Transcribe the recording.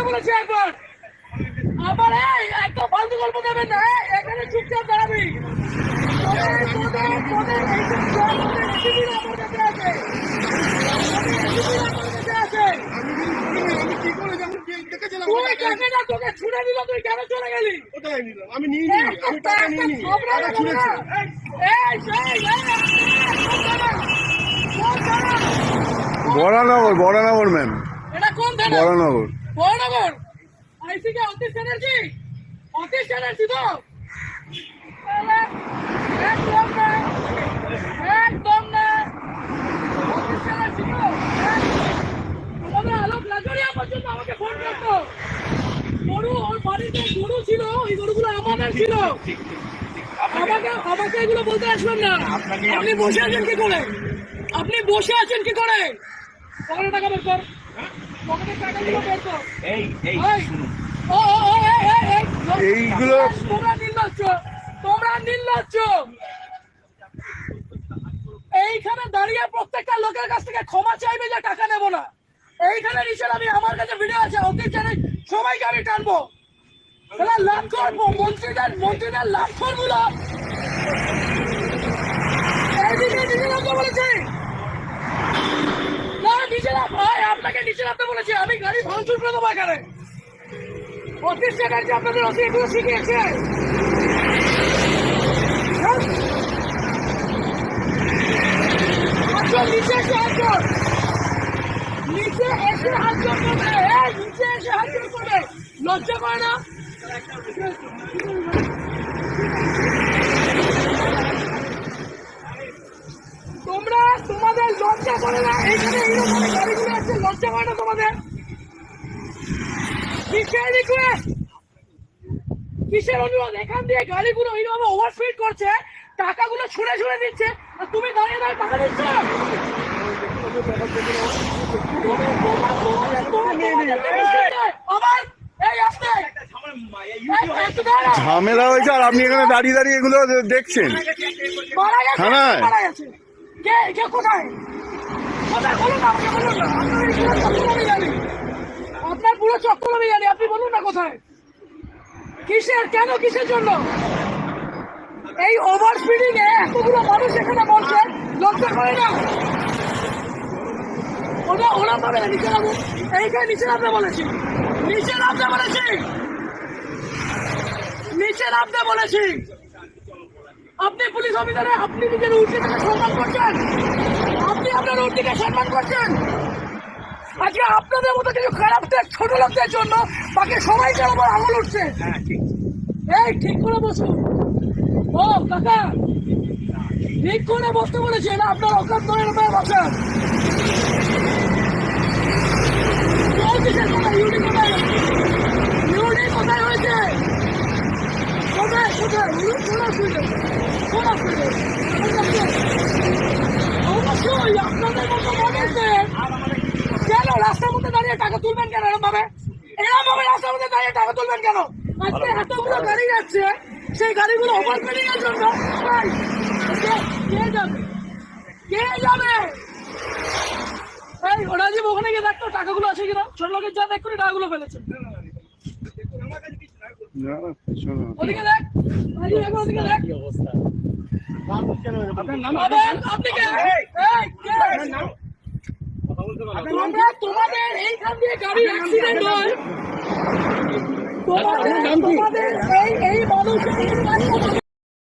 বলেছি একবার, আবার একটা ফালতু গল্প দেবেন না, এখানে চুপচাপ দাঁড়াবি। তোকে ছুড়ে দিল, তুই কেন চলে গেলি? আমি নিয়ে আমি টাকা নিয়ে নি, টাকা ছুড়েছি। বরানগর ম্যাম, এটা কোন থানা? বরানগর। বরানগর আইসি কে অতীশ চ্যাটার্জি? অতীশ চ্যাটার্জি তো একদম না অতীশ চ্যাটার্জি তো। আমাদের আলোক লাজরিয়া পর্যন্ত আমাকে ফোন করতো। গরু, ওর বাড়িতে গরু ছিল, ওই গরুগুলো আমাদের ছিল। আমাকে এগুলো বলতে আসবেন না। আপনি বসে আছেন কি করে? আপনি বসে আছেন কি করে? পকেটে টাকা বের কর, পকেটের টাকাগুলো বের কর। এইগুলো তোমরা নির্লজ্জ। এইখানে দাঁড়িয়ে প্রত্যেকটা লোকের কাছ থেকে ক্ষমা চাইবে যে টাকা নেবো না। এইখানে নিশ্চয় আমি, আমার কাছে ভিডিও আছে, অতীত জানি সবাইকে আমি টানবো। লাভ করবো মন্ত্রীদের লাভ করবো না। এইদিকে নিচে নামতে বলেছি না, নিচে নাম ভাই, আপনাকে নিচে নামতে বলেছি। আমি গাড়ি ভাঙচুর করে দেবো এখানে। অতীশ চ্যাটার্জি আপনাদের এগুলো শিখিয়েছে। নিচে এসে হাত জোর, নিচে এসে হাত জোর করবে, নিচে এসে হাত জোর করবে। লজ্জা করে না? তোমরা, তোমাদের লজ্জা করে না? এইখানে এইরকম গাড়িগুলো আছে, লজ্জা করে না তোমাদের? কিসের রিকোয়েস্ট, কিসের অনুরোধ? এখান দিয়ে গাড়িগুলো এইভাবে ওভারস্পিড করছে, টাকাগুলো ছুঁড়ে ছুঁড়ে দিচ্ছে, আর তুমি দাঁড়িয়ে দাঁড়িয়ে টাকা দিচ্ছ। ঝামেলা হয়েছে আর আপনি এখানে দাঁড়িয়ে দাঁড়িয়ে এগুলো দেখছেন। থানায় আপনার পুরো চক্কর আমি জানি, আপনি বলুন না কোথায়, কিসের, কেন, কিসের জন্য? এই ওভার স্পিডিং এ এতগুলো মানুষ এখানে মরছে, লজ্জা করে না? ওরা পাবে না, নিচে নামো। এইখানে নিচে নামতে বলেছি, নিচে নামতে বলেছি, নিচে নামতে বলেছি। আপনি পুলিশ অফিসারে, আপনি নিজের উর্দিকে সম্মান করছেন, আপনি আপনার উর্দিকে সম্মান করছেন। আজকে আপনাদের মতো কিছু খারাপদের, ছোট লোকদের জন্য বাকি সবাইকে আমার আঙুল উঠছে। এই ঠিক করে বসুন। ও কাকা, ঠিক করে বসতে বলেছি না, আপনার অকাত ধরে বসেন। কোথায় হয়েছে? কোথায় কোথায় অবশ্যই আপনাদের মতো মানুষদের কেন রাস্তার মধ্যে দাঁড়িয়ে টাকা তুলবেন কেন? এরকম ভাবে রাস্তার মধ্যে দাঁড়িয়ে টাকা তুলবেন কেন? আজকে এতগুলো গাড়ি যাচ্ছে, সেই গাড়িগুলো ওভারস্পিডিং এর জন্য কে যাবে? কে যাবে? এই রাজীব, ওখানে গিয়ে দেখতো টাকাগুলো আছে কিনা। ছোট লোকের যা দেখ করে টাকাগুলো ফেলেছে। ওদিকে দেখ, ওদিকে দেখ। তোমাদের এইখান দিয়ে গাড়ি অ্যাক্সিডেন্ট হয়, তোমাদের এই মানুষ